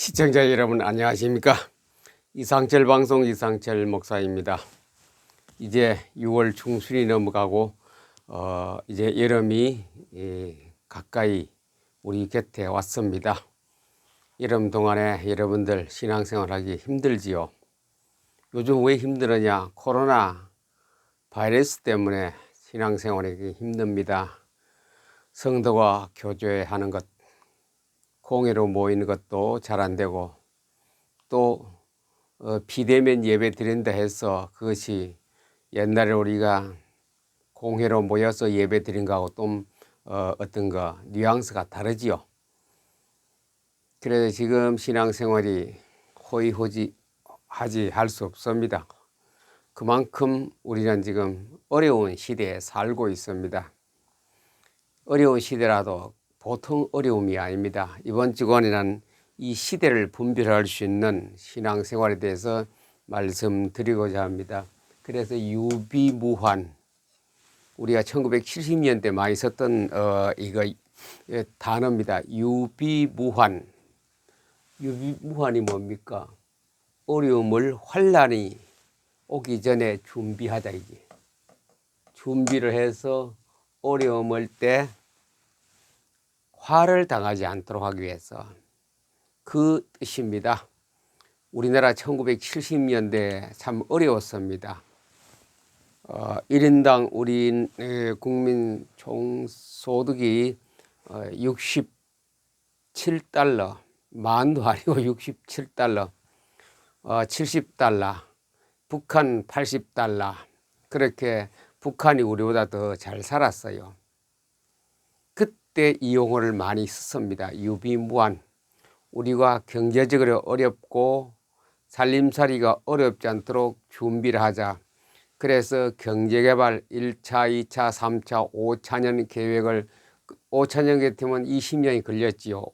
시청자 여러분 안녕하십니까? 이상철 방송 이상철 목사입니다. 이제 6월 중순이 넘어가고 이제 여름이 가까이 우리 곁에 왔습니다. 여름 동안에 여러분들 신앙생활하기 힘들지요. 요즘 왜 힘들으냐? 코로나 바이러스 때문에 신앙생활하기 힘듭니다. 성도가 교제하는 것, 공회로 모이는 것도 잘 안 되고 또 비대면 예배 드린다 해서 그것이 옛날에 우리가 공회로 모여서 예배 드린 거하고 좀 어떤 거 뉘앙스가 다르지요. 그래서 지금 신앙생활이 호의호지하지 할 수 없습니다. 그만큼 우리는 지금 어려운 시대에 살고 있습니다. 어려운 시대라도 보통 어려움이 아닙니다. 이번 주간에는 이 시대를 분별할 수 있는 신앙생활에 대해서 말씀드리고자 합니다. 그래서 유비무환, 우리가 1970년대 많이 썼던 이거 단어입니다. 유비무환. 유비무환이 뭡니까? 어려움을 환난이 오기 전에 준비하자 이게. 준비를 해서 어려움을 때 화를 당하지 않도록 하기 위해서 그 뜻입니다. 우리나라 1970년대 참 어려웠습니다. 1인당 우리 국민 총소득이 67달러, 만도 아니고 67달러, 70달러, 북한 80달러, 그렇게 북한이 우리보다 더 잘 살았어요. 그때 이 용어를 많이 썼습니다. 유비무환. 우리가 경제적으로 어렵고 살림살이가 어렵지 않도록 준비를 하자. 그래서 경제개발 1차, 2차, 3차, 5차년 계획을 5차년 같으면 20년이 걸렸지요.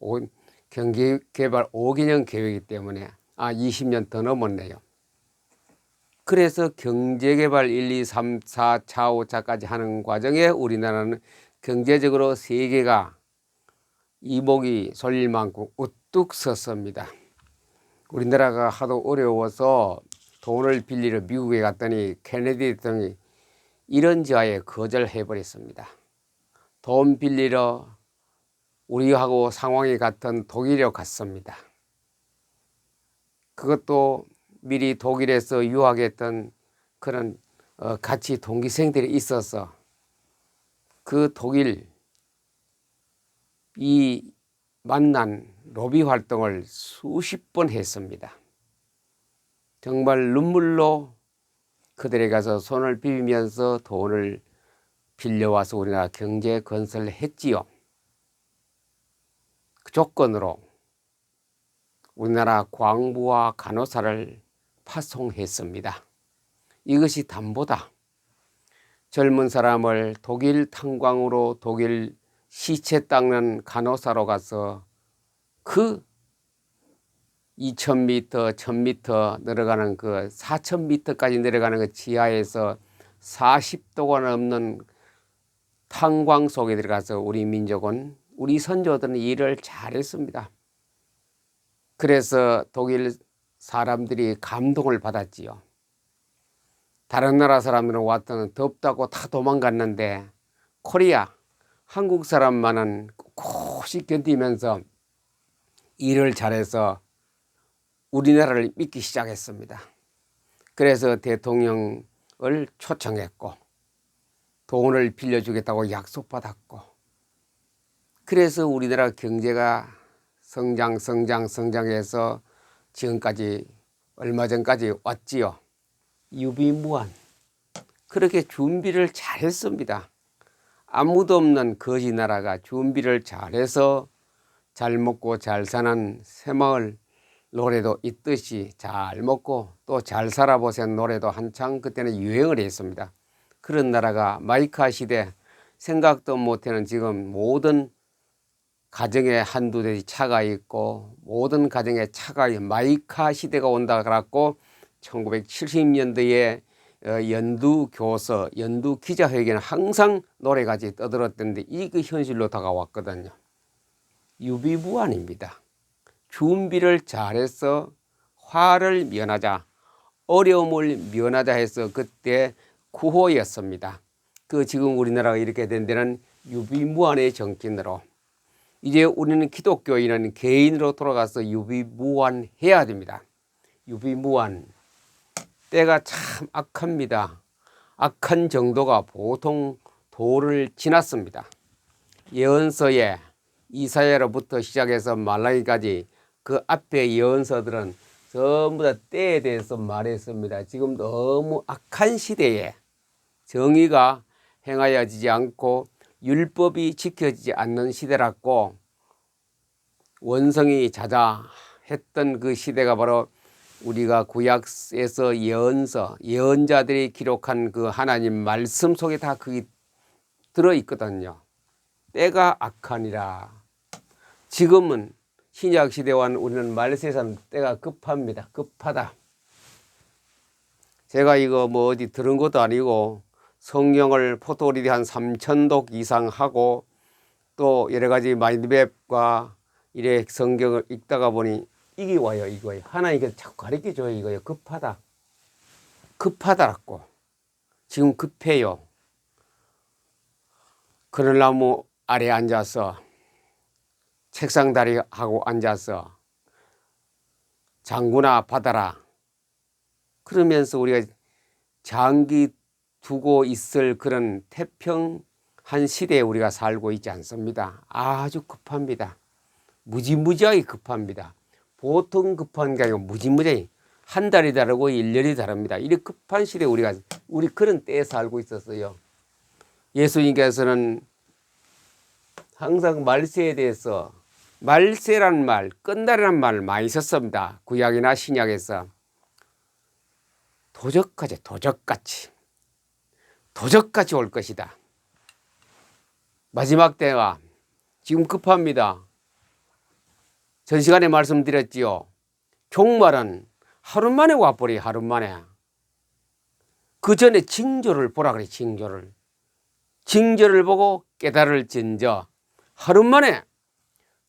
경제개발 5개년 계획이기 때문에 20년 더 넘었네요. 그래서 경제개발 1, 2, 3, 4차, 5차까지 하는 과정에 우리나라는 경제적으로 세계가 이목이 쏠릴 만큼 우뚝 섰습니다. 우리나라가 하도 어려워서 돈을 빌리러 미국에 갔더니 케네디 대통령이 이런 저하에 거절해 버렸습니다. 돈 빌리러 우리하고 상황이 같은 독일에 갔습니다. 그것도 미리 독일에서 유학했던 그런 같이 동기생들이 있어서 그 독일 이 만난 로비 활동을 수십 번 했습니다. 정말 눈물로 그들에 가서 손을 비비면서 돈을 빌려와서 우리나라 경제 건설을 했지요. 그 조건으로 우리나라 광부와 간호사를 파송했습니다. 이것이 담보다. 젊은 사람을 독일 탄광으로 독일 시체 닦는 간호사로 가서 그 2000m, 1000m 내려가는 그 4000m까지 내려가는 그 지하에서 40도가 넘는 탄광 속에 들어가서 우리 민족은, 우리 선조들은 일을 잘했습니다. 그래서 독일 사람들이 감동을 받았지요. 다른 나라 사람들은 왔더니 덥다고 다 도망갔는데 코리아, 한국 사람만은 꿋꿋이 견디면서 일을 잘해서 우리나라를 믿기 시작했습니다. 그래서 대통령을 초청했고 돈을 빌려주겠다고 약속받았고, 그래서 우리나라 경제가 성장해서 지금까지 얼마 전까지 왔지요. 유비무환. 그렇게 준비를 잘했습니다. 아무도 없는 거지 나라가 준비를 잘해서 잘 먹고 잘 사는 새마을 노래도 있듯이 잘 먹고 또 잘 살아보세요 노래도 한창 그때는 유행을 했습니다. 그런 나라가 마이카 시대, 생각도 못하는 지금 모든 가정에 한두 대의 차가 있고 모든 가정에 차가 마이카 시대가 온다 그랬고 1970년대에 연두교서, 연두기자회견은 항상 노래같이 떠들었던데 이게 현실로 다가왔거든요. 유비무환입니다. 준비를 잘해서 화를 면하자, 어려움을 면하자 해서 그때 구호였습니다. 그 지금 우리나라가 이렇게 된 데는 유비무환의 정신으로, 이제 우리는 기독교인은 개인으로 돌아가서 유비무환해야 됩니다. 유비무환. 때가 참 악합니다. 악한 정도가 보통 도를 지났습니다. 예언서에 이사야로부터 시작해서 말라기까지 그 앞에 예언서들은 전부 다 때에 대해서 말했습니다. 지금 너무 악한 시대에 정의가 행하여지지 않고 율법이 지켜지지 않는 시대라고 원성이 자자했던 그 시대가 바로 우리가 구약에서 예언서, 예언자들이 기록한 그 하나님 말씀 속에 다 그게 들어있거든요. 때가 악하니라. 지금은 신약 시대와는 우리는 말세상 때가 급합니다. 급하다. 제가 이거 뭐 어디 들은 것도 아니고 성경을 포토리디 한 3,000독 이상 하고 또 여러 가지 마인드맵과 이래 성경을 읽다가 보니 이게 와요. 이거예요. 하나님께서 자꾸 가르쳐줘요. 이거예요. 급하다. 급하다라고. 지금 급해요. 그늘나무 아래 앉아서 책상 다리하고 앉아서 장구나 받아라. 그러면서 우리가 장기 두고 있을 그런 태평한 시대에 우리가 살고 있지 않습니다. 아주 급합니다. 무지무지하게 급합니다. 보통 급한 게 아니고 무지무지하게 한 달이 다르고 1년이 다릅니다. 이렇게 급한 시대에 우리 그런 때에 살고 있었어요. 예수님께서는 항상 말세에 대해서 말세란 말, 끝날이란 말을 많이 썼습니다. 구약이나 신약에서. 도적같이 올 것이다. 마지막 때가 지금 급합니다. 전 시간에 말씀드렸지요. 종말은 하루 만에 와버려요. 하루 만에. 그 전에 징조를 보라 그래. 징조를 보고 깨달을진저 하루 만에,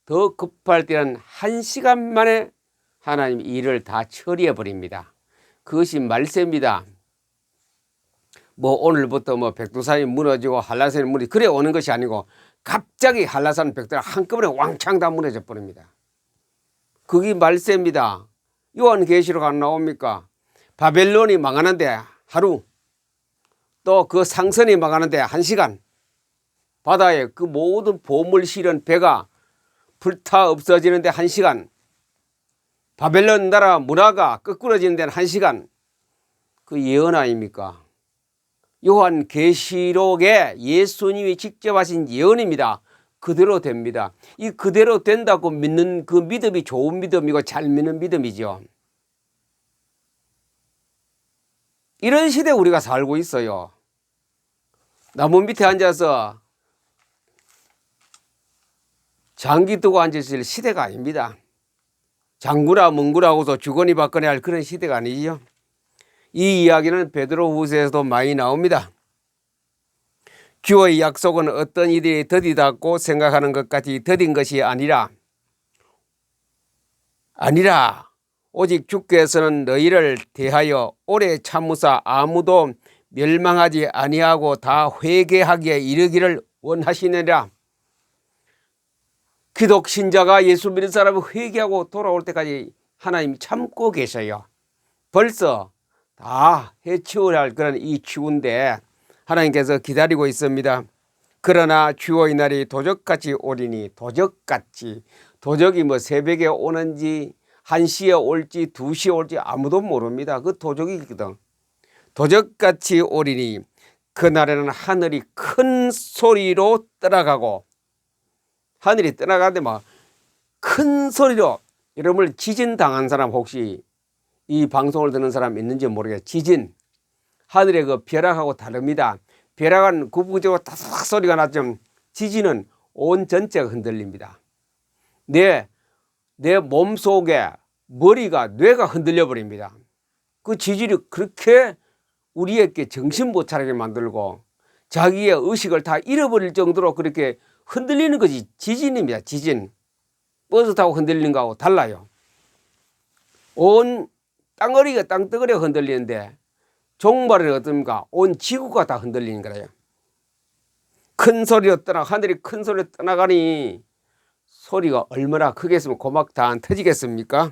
더 급할 때는 1시간 만에 하나님 일을 다 처리해 버립니다. 그것이 말세입니다. 뭐 오늘부터 뭐 백두산이 무너지고 한라산이 무너지고 그래 오는 것이 아니고 갑자기 한라산 백두산 한꺼번에 왕창 다 무너져 버립니다. 그게 말세입니다. 요한계시록 안 나옵니까? 바벨론이 망하는데 하루, 또 그 상선이 망하는데 1시간, 바다에 그 모든 보물 실은 배가 불타 없어지는데 1시간, 바벨론 나라 문화가 거꾸러지는 데는 1시간. 그 예언 아닙니까? 요한계시록에 예수님이 직접 하신 예언입니다. 그대로 됩니다. 이 그대로 된다고 믿는 그 믿음이 좋은 믿음이고 잘 믿는 믿음이죠. 이런 시대에 우리가 살고 있어요. 나무 밑에 앉아서 장기 두고 앉으실 시대가 아닙니다. 장구나 멍구라고서 주거니 받거니 할 그런 시대가 아니죠. 이 이야기는 베드로후서에서도 많이 나옵니다. 주의 약속은 어떤 일이 더디다고 생각하는 것 같이 더딘 것이 아니라 오직 주께서는 너희를 대하여 오래 참으사 아무도 멸망하지 아니하고 다 회개하기에 이르기를 원하시느니라. 기독 신자가 예수 믿는 사람을 회개하고 돌아올 때까지 하나님이 참고 계셔요. 벌써 다 해치워야 할 그런 이 추운데 하나님께서 기다리고 있습니다. 그러나 주의 날이 도적같이 오리니, 도적이 뭐 새벽에 오는지 1시에 올지 2시에 올지 아무도 모릅니다. 그 도적이거든. 도적같이 오리니 그날에는 하늘이 큰 소리로 떠나가고, 하늘이 떠나가는데 막 큰 소리로, 여러분 지진 당한 사람 혹시 이 방송을 듣는 사람 있는지 모르겠어요. 지진, 하늘의 그 벼락하고 다릅니다. 벼락은 구부정으로 다삭 소리가 나죠. 지진은 온 전체가 흔들립니다. 내 몸속에 머리가, 뇌가 흔들려 버립니다. 그 지진이 그렇게 우리에게 정신 못 차리게 만들고 자기의 의식을 다 잃어버릴 정도로 그렇게 흔들리는 것이 지진입니다. 지진. 버스 타고 흔들리는 거하고 달라요. 온 땅어리가 땅덩어리가 흔들리는데 종말은 어떻습니까? 온 지구가 다 흔들리는 거예요. 큰 소리로 떠나 하늘이 큰 소리로 떠나가니 소리가 얼마나 크겠으면 고막 다 안 터지겠습니까?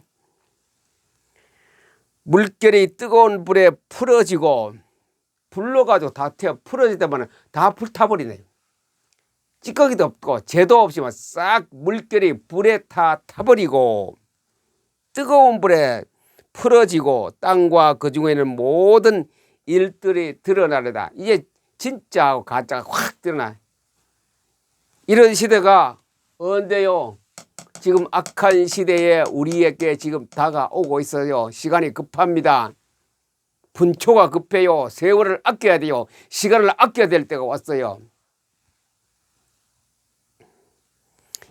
물결이 뜨거운 불에 풀어지고 불러가지고 다 태워 풀어지다만 다 불타버리네요. 찌꺼기도 없고 재도 없이만 싹 물결이 불에 다 타버리고 뜨거운 불에 풀어지고 땅과 그 중에는 모든 일들이 드러나려다. 이제 진짜하고 가짜가 확 드러나. 이런 시대가 언제요? 지금 악한 시대에 우리에게 지금 다가오고 있어요. 시간이 급합니다. 분초가 급해요. 세월을 아껴야 돼요. 시간을 아껴야 될 때가 왔어요.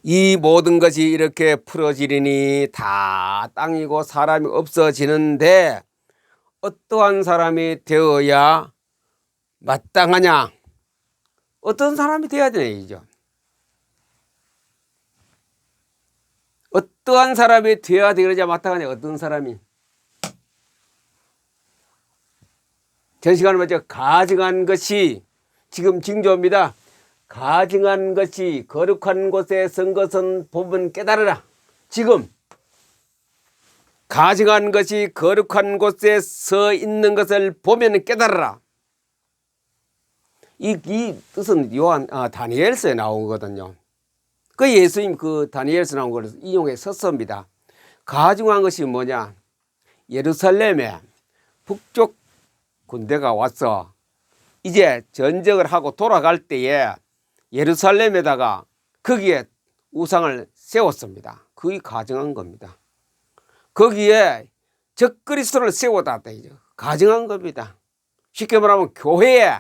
이 모든 것이 이렇게 풀어지리니 다 땅이고 사람이 없어지는데 어떠한 사람이 되어야 마땅하냐? 어떤 사람이 되어야 되죠? 어떠한 사람이 되어야 되느냐 마땅하냐? 어떤 사람이? 전 시간에 먼저 가증한 것이 지금 징조입니다. 가증한 것이 거룩한 곳에 선 것은 보면 깨달으라. 지금 가증한 것이 거룩한 곳에 서 있는 것을 보면 깨달으라. 이 뜻은 다니엘서에 나온 거거든요. 그 예수님 그 다니엘서 나온 걸 인용해 썼습니다. 가증한 것이 뭐냐? 예루살렘에 북쪽 군대가 와서 이제 전쟁을 하고 돌아갈 때에 예루살렘에다가 거기에 우상을 세웠습니다. 그게 가증한 겁니다. 거기에 적그리스도를 세웠다. 가증한 겁니다. 쉽게 말하면 교회에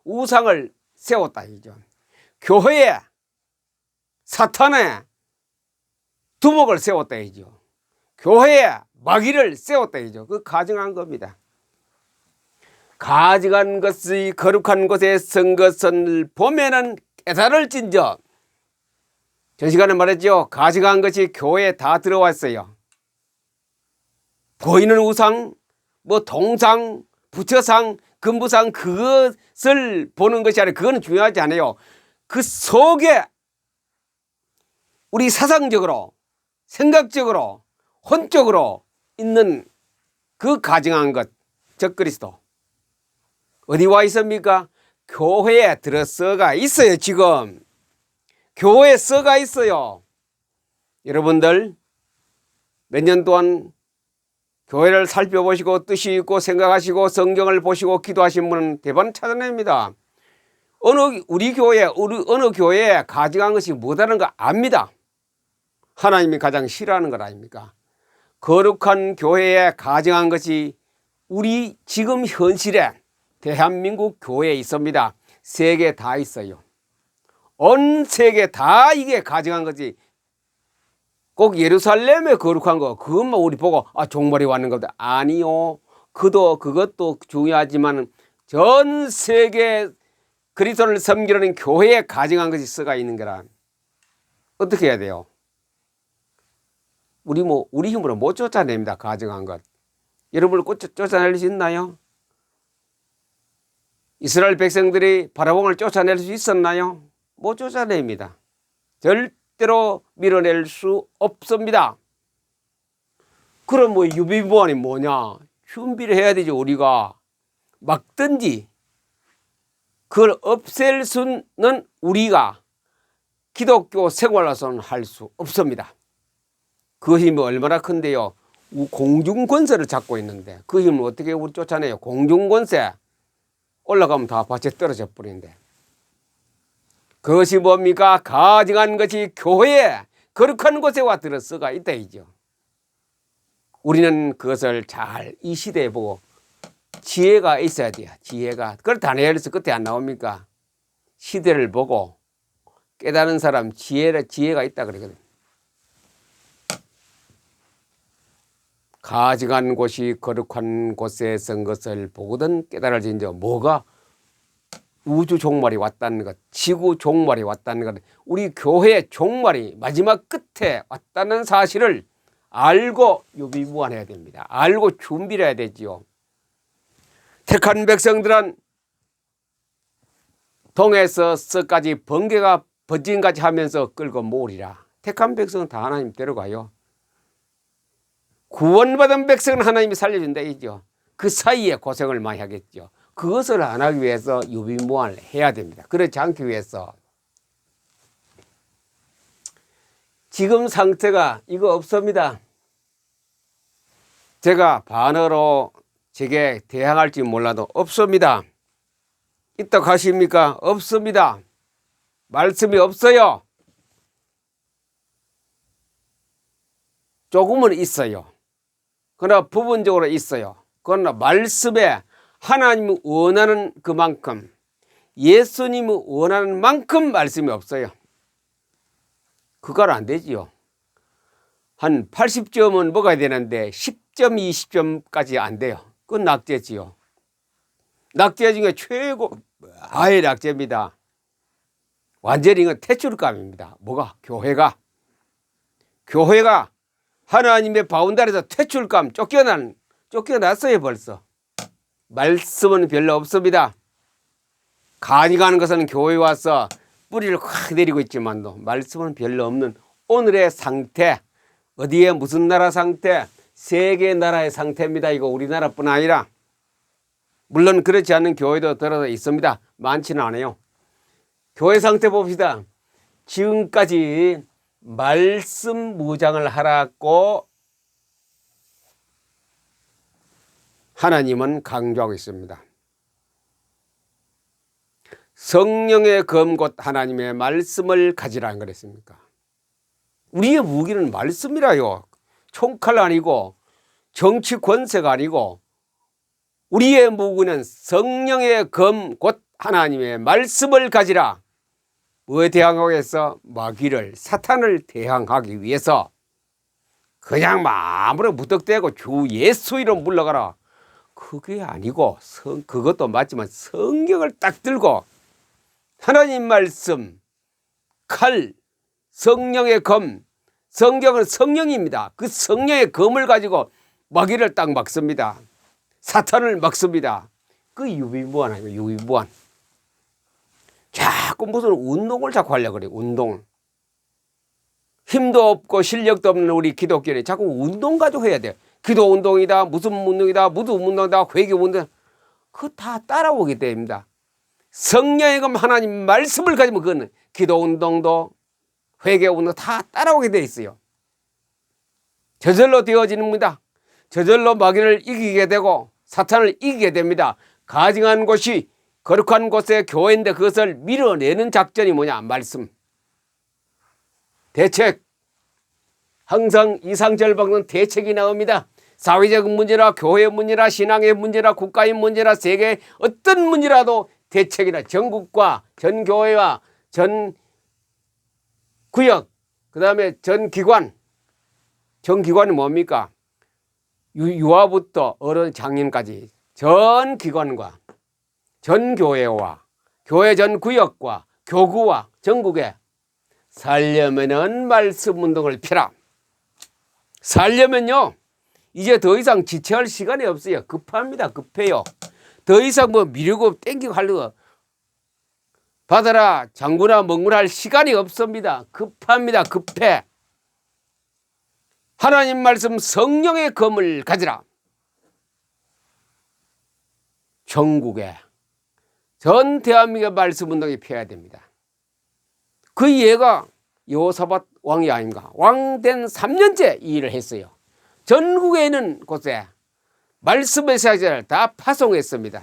우상을 세웠다. 교회에 사탄의 두목을 세웠다. 교회에 마귀를 세웠다. 그 가증한 겁니다. 가증한 것이 거룩한 곳에 선 것을 보면은 깨달을진저. 전 시간에 말했죠. 가증한 것이 교회에 다 들어왔어요. 보이는 우상, 동상, 부처상, 금부상 그것을 보는 것이 아니라 그건 중요하지 않아요. 그 속에 우리 사상적으로, 생각적으로, 혼적으로 있는 그 가증한 것, 적그리스도. 어디 와 있습니까? 교회에 들어서가 있어요. 지금 교회에 서가 있어요. 여러분들 몇 년 동안 교회를 살펴보시고 뜻이 있고 생각하시고 성경을 보시고 기도하신 분은 대부분 찾아냅니다. 우리 교회 어느 교회에 가증한 것이 뭐다는 거 압니다. 하나님이 가장 싫어하는 것 아닙니까? 거룩한 교회에 가증한 것이 우리 지금 현실에 대한민국 교회에 있습니다. 세계 다 있어요. 온 세계 다 이게 가증한 거지. 꼭 예루살렘에 거룩한 거 그것만 우리 보고 종말이 왔는 겁니다. 아니요. 그것도 중요하지만 전 세계 그리스도를 섬기려는 교회에 가증한 것이 썩어 있는 거라. 어떻게 해야 돼요? 우리 힘으로 못 쫓아냅니다. 가증한 것. 여러분을 쫓아낼 수 있나요? 이스라엘 백성들이 바라봉을 쫓아낼 수 있었나요? 못 쫓아냅니다. 절대로 밀어낼 수 없습니다. 그럼 유비무환이 뭐냐? 준비를 해야 되죠. 우리가 막든지 그걸 없앨 수는 우리가 기독교 생활로서는 할 수 없습니다. 그 힘이 얼마나 큰데요. 공중권세를 잡고 있는데 그 힘을 어떻게 우리 쫓아내요? 공중권세 올라가면 다 밭에 떨어져 버리는데. 그것이 뭡니까? 가증한 것이 교회에 거룩한 곳에 와 들어서가 있다 이죠. 우리는 그것을 잘 이 시대에 보고 지혜가 있어야 돼요. 지혜가. 그걸 다니엘서 끝에 안 나옵니까? 시대를 보고 깨달은 사람 지혜가 있다 그러거든요. 가증한 곳이 거룩한 곳에 선 것을 보거든 깨달을진저. 뭐가? 우주 종말이 왔다는 것, 지구 종말이 왔다는 것, 우리 교회의 종말이 마지막 끝에 왔다는 사실을 알고 유비무환해야 됩니다. 알고 준비를 해야 되지요. 택한 백성들은 동에서 서까지 번개가 버진같이 하면서 끌고 모으리라. 택한 백성은 다 하나님 데려가요. 구원받은 백성은 하나님이 살려준다 이죠. 그 사이에 고생을 많이 하겠죠. 그것을 안 하기 위해서 유비무환을 해야 됩니다. 그렇지 않기 위해서 지금 상태가 이거 없습니다. 제가 반어로 제게 대항할지 몰라도 없습니다. 있다 가십니까? 없습니다. 말씀이 없어요. 조금은 있어요. 그러나 부분적으로 있어요. 그러나 말씀에 하나님이 원하는 그만큼, 예수님이 원하는 만큼 말씀이 없어요. 그건 안 되지요. 한 80점은 먹어야 되는데 10점, 20점까지 안 돼요. 그건 낙제지요. 낙제 중에 최고 아예 낙제입니다. 완전히 이건 퇴출감입니다. 뭐가? 교회가 하나님의 바운다리에서 퇴출감 쫓겨났어요 벌써. 말씀은 별로 없습니다. 간이 가는 것은 교회에 와서 뿌리를 확 내리고 있지만도 말씀은 별로 없는 오늘의 상태, 어디에 무슨 나라 상태, 세계 나라의 상태입니다. 이거 우리나라뿐 아니라 물론 그렇지 않은 교회도 들어서 있습니다. 많지는 않아요. 교회 상태 봅시다. 지금까지 말씀 무장을 하라고 하나님은 강조하고 있습니다. 성령의 검 곧 하나님의 말씀을 가지라는 거랬습니까? 우리의 무기는 말씀이라요. 총칼 아니고 정치 권세가 아니고 우리의 무기는 성령의 검 곧 하나님의 말씀을 가지라. 뭐에 대항하기 위해서? 마귀를, 사탄을 대항하기 위해서. 그냥 마음으로 무턱대고 주 예수 이름 물러가라. 그게 아니고 그것도 맞지만 성경을 딱 들고 하나님 말씀, 칼, 성령의 검, 성경은 성령입니다. 그 성령의 검을 가지고 마귀를 딱 막습니다. 사탄을 막습니다. 그 유비무환 아니에요. 유비무환. 자꾸 무슨 운동을 자꾸 하려고 그래요. 운동. 힘도 없고 실력도 없는 우리 기독교는 자꾸 운동 가지고 해야 돼요. 기도 운동이다, 무슨 운동이다, 무슨 운동이다, 회개 운동. 그거 다 따라오게 됩니다. 성령의 검 하나님 말씀을 가지면 그거는 기도 운동도 회개 운동 다 따라오게 돼 있어요. 저절로 되어지는 겁니다. 저절로 마귀를 이기게 되고 사탄을 이기게 됩니다. 가증한 곳이 거룩한 곳의 교회인데 그것을 밀어내는 작전이 뭐냐? 말씀. 대책. 항상 이상절방은 대책이 나옵니다. 사회적 문제나 교회 문제나 신앙의 문제나 국가의 문제나 세계의 어떤 문제라도 대책이나 전국과 전 교회와 전 구역 그 다음에 전 기관. 전 기관이 뭡니까? 유아부터 어른 장년까지 전 기관과 전 교회와 교회 전 구역과 교구와 전국에 살려면은 말씀 운동을 펴라. 살려면요 이제 더 이상 지체할 시간이 없어요. 급합니다. 급해요. 더 이상 뭐 미루고 땡기고 하려고 받아라 장구나 먹구나 할 시간이 없습니다. 급합니다. 급해. 하나님 말씀 성령의 검을 가지라. 전국에 전 대한민국의 말씀 운동이 펴야 됩니다. 그 예가 여호사밧 왕이 아닌가. 왕 된 3년째 이 일을 했어요. 전국에 있는 곳에 말씀의 사자를 다 파송했습니다.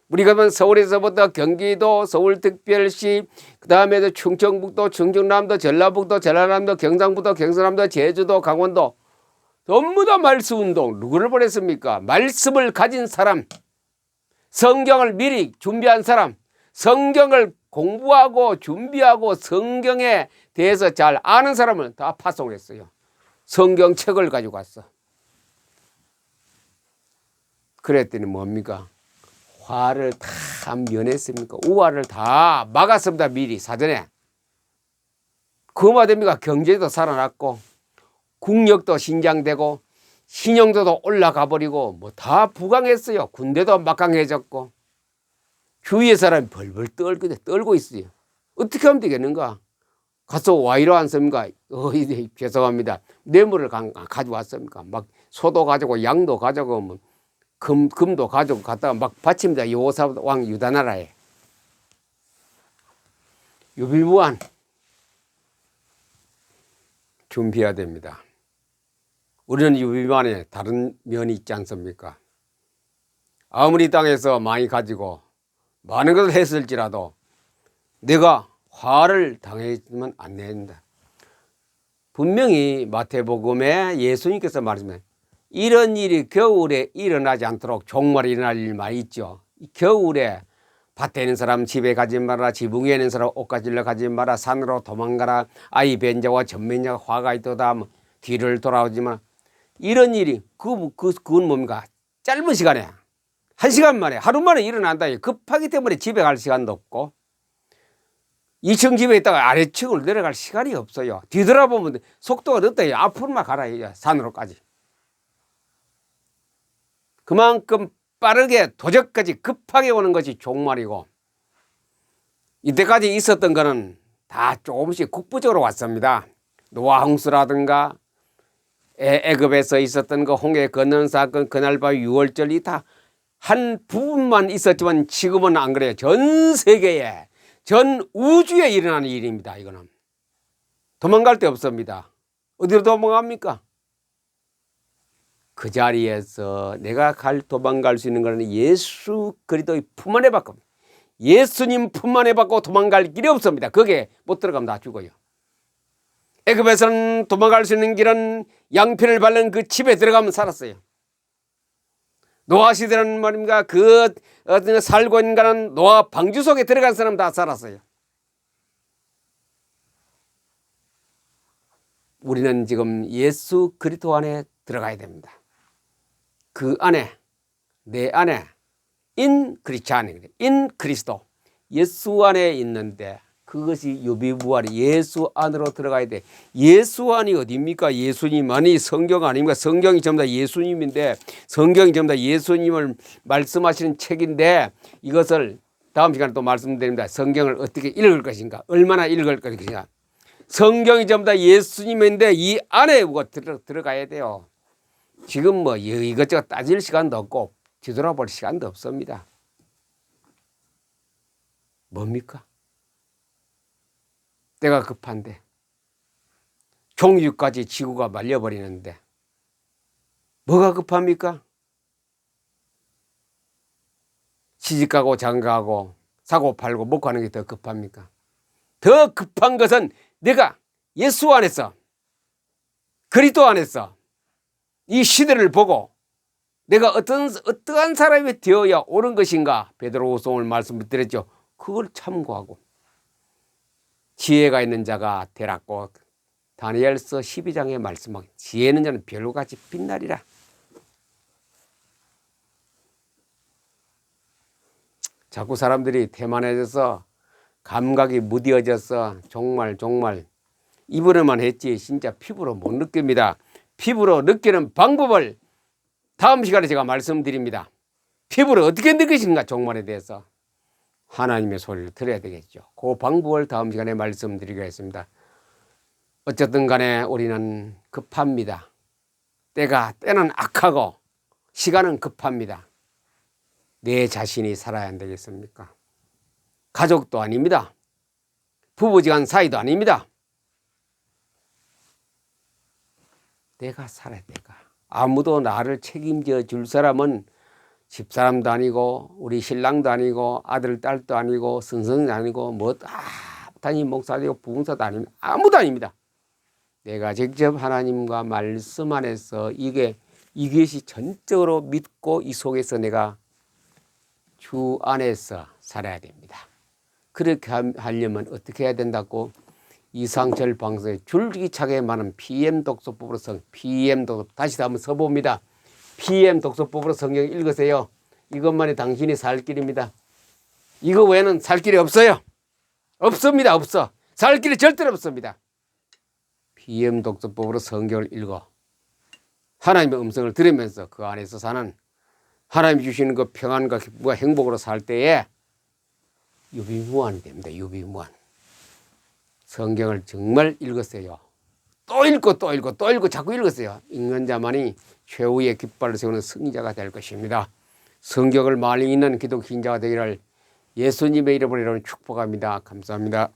우리가 보면 서울에서부터 경기도, 서울특별시, 그 다음에 충청북도, 충청남도, 전라북도, 전라남도, 경상북도, 경상남도, 제주도, 강원도 전부 다 말씀 운동. 누구를 보냈습니까? 말씀을 가진 사람, 성경을 미리 준비한 사람, 성경을 공부하고 준비하고 성경에 대해서 잘 아는 사람을 다 파송했어요. 성경책을 가지고 왔어. 그랬더니 뭡니까? 화를 다 면했습니까? 우화를 다 막았습니다. 미리 사전에. 그것만 됩니까? 경제도 살아났고 국력도 신장되고 신용도도 올라가 버리고 뭐 다 부강했어요. 군대도 막강해졌고 주위의 사람이 벌벌 떨고 있어요. 어떻게 하면 되겠는가? 가서 와이로 않습니까? 죄송합니다. 뇌물을 가져왔습니까? 막 소도 가지고 양도 가지고 뭐 금도 가지고 갔다가 막 바칩니다. 여호사 왕 유다 나라에. 유비무환 준비해야 됩니다. 우리는 유비무환에 다른 면이 있지 않습니까? 아무리 땅에서 많이 가지고 많은 것을 했을지라도 내가 화를 당했으면 안 된다. 분명히 마태복음에 예수님께서 말씀하신 이런 일이 겨울에 일어나지 않도록 종말에 일어날 일만 있죠. 겨울에 밭에 있는 사람 집에 가지 마라, 지붕에 있는 사람 옷 가지러 가지 마라, 산으로 도망가라, 아이 변자와 전면자가 화가 있도다, 뭐 뒤를 돌아오지 마. 이런 일이 그건 뭡니까? 짧은 시간에 1시간 만에 하루 만에 일어난다. 급하기 때문에 집에 갈 시간도 없고 2층 집에 있다가 아래층으로 내려갈 시간이 없어요. 뒤돌아보면 속도가 늦다. 앞으로만 가라. 산으로까지. 그만큼 빠르게 도적까지 급하게 오는 것이 종말이고 이때까지 있었던 거는 다 조금씩 국부적으로 왔습니다. 노아 홍수라든가 애굽에서 있었던 거 홍해 건너는 사건, 그날 밤 6월절이 다 한 부분만 있었지만 지금은 안 그래요. 전 세계에 전 우주에 일어나는 일입니다. 이거는 도망갈 데 없습니다. 어디로 도망갑니까? 그 자리에서 내가 도망갈 수 있는 것은 예수 그리스도의 품 안에 받고 예수님 품 안에 받고 도망갈 길이 없습니다. 거기에 못 들어가면 다 죽어요. 애굽에서는 도망갈 수 있는 길은 양피를 바른 그 집에 들어가면 살았어요. 노아 시대는 말입니까? 그 살고 있는 가는 노아 방주 속에 들어간 사람 다 살았어요. 우리는 지금 예수 그리스도 안에 들어가야 됩니다. 그 안에, 내 안에 인 크리스찬, 인 그리스도, 예수 안에 있는데 그것이 유비무환이 예수 안으로 들어가야 돼. 예수 안이 어디입니까? 예수님 안이 성경 아닙니까? 성경이 전부 다 예수님인데 성경이 전부 다 예수님을 말씀하시는 책인데 이것을 다음 시간에 또 말씀드립니다. 성경을 어떻게 읽을 것인가? 얼마나 읽을 것인가? 성경이 전부 다 예수님인데 이 안에 들어가야 돼요. 지금 뭐 이것저것 따질 시간도 없고 뒤돌아볼 시간도 없습니다. 뭡니까? 때가 급한데 종류까지 지구가 말려버리는데 뭐가 급합니까? 시집가고 장가가고 사고 팔고 먹고 하는 게 더 급합니까? 더 급한 것은 내가 예수 안에서 그리스도 안에서 이 시대를 보고 내가 어떠한 사람이 되어야 옳은 것인가? 베드로후서 오늘 말씀드렸죠. 그걸 참고하고 지혜가 있는 자가 되라고 다니엘서 12장에 말씀하고 지혜 있는 자는 별같이 빛나리라. 자꾸 사람들이 태만해져서 감각이 무뎌져서 정말 입으로만 했지 진짜 피부로 못 느낍니다. 피부로 느끼는 방법을 다음 시간에 제가 말씀드립니다. 피부로 어떻게 느끼신가 종말에 대해서 하나님의 소리를 들어야 되겠죠. 그 방법을 다음 시간에 말씀드리겠습니다. 어쨌든 간에 우리는 급합니다. 때는 악하고 시간은 급합니다. 내 자신이 살아야 안 되겠습니까? 가족도 아닙니다. 부부지간 사이도 아닙니다. 내가 살아야 내가. 아무도 나를 책임져 줄 사람은 집사람도 아니고 우리 신랑도 아니고 아들 딸도 아니고 선생도 아니고 뭐 담임 목사도 부흥사도 아닙니다. 아무도 아닙니다. 내가 직접 하나님과 말씀 안에서 이것이 전적으로 믿고 이 속에서 내가 주 안에서 살아야 됩니다. 그렇게 하려면 어떻게 해야 된다고? 이상철 방송에 줄기차게 많은 PM 독서법으로 PM 독서 다시 한번 써봅니다. PM 독서법으로 성경 읽으세요. 이것만이 당신이 살 길입니다. 이거 외에는 살 길이 없어요. 없습니다. 없어. 살 길이 절대로 없습니다. 비엠독서법으로 성경을 읽어 하나님의 음성을 들으면서 그 안에서 사는 하나님이 주시는 그 평안과 기쁨과 행복으로 살 때에 유비무환이 됩니다. 유비무환. 성경을 정말 읽었어요. 또 읽고 또 읽고 또 읽고 자꾸 읽었어요. 읽는 자만이 최후의 깃발을 세우는 승리자가 될 것입니다. 성경을 많이 읽는 기독 신자가 되기를 예수님의 이름으로 축복합니다. 감사합니다.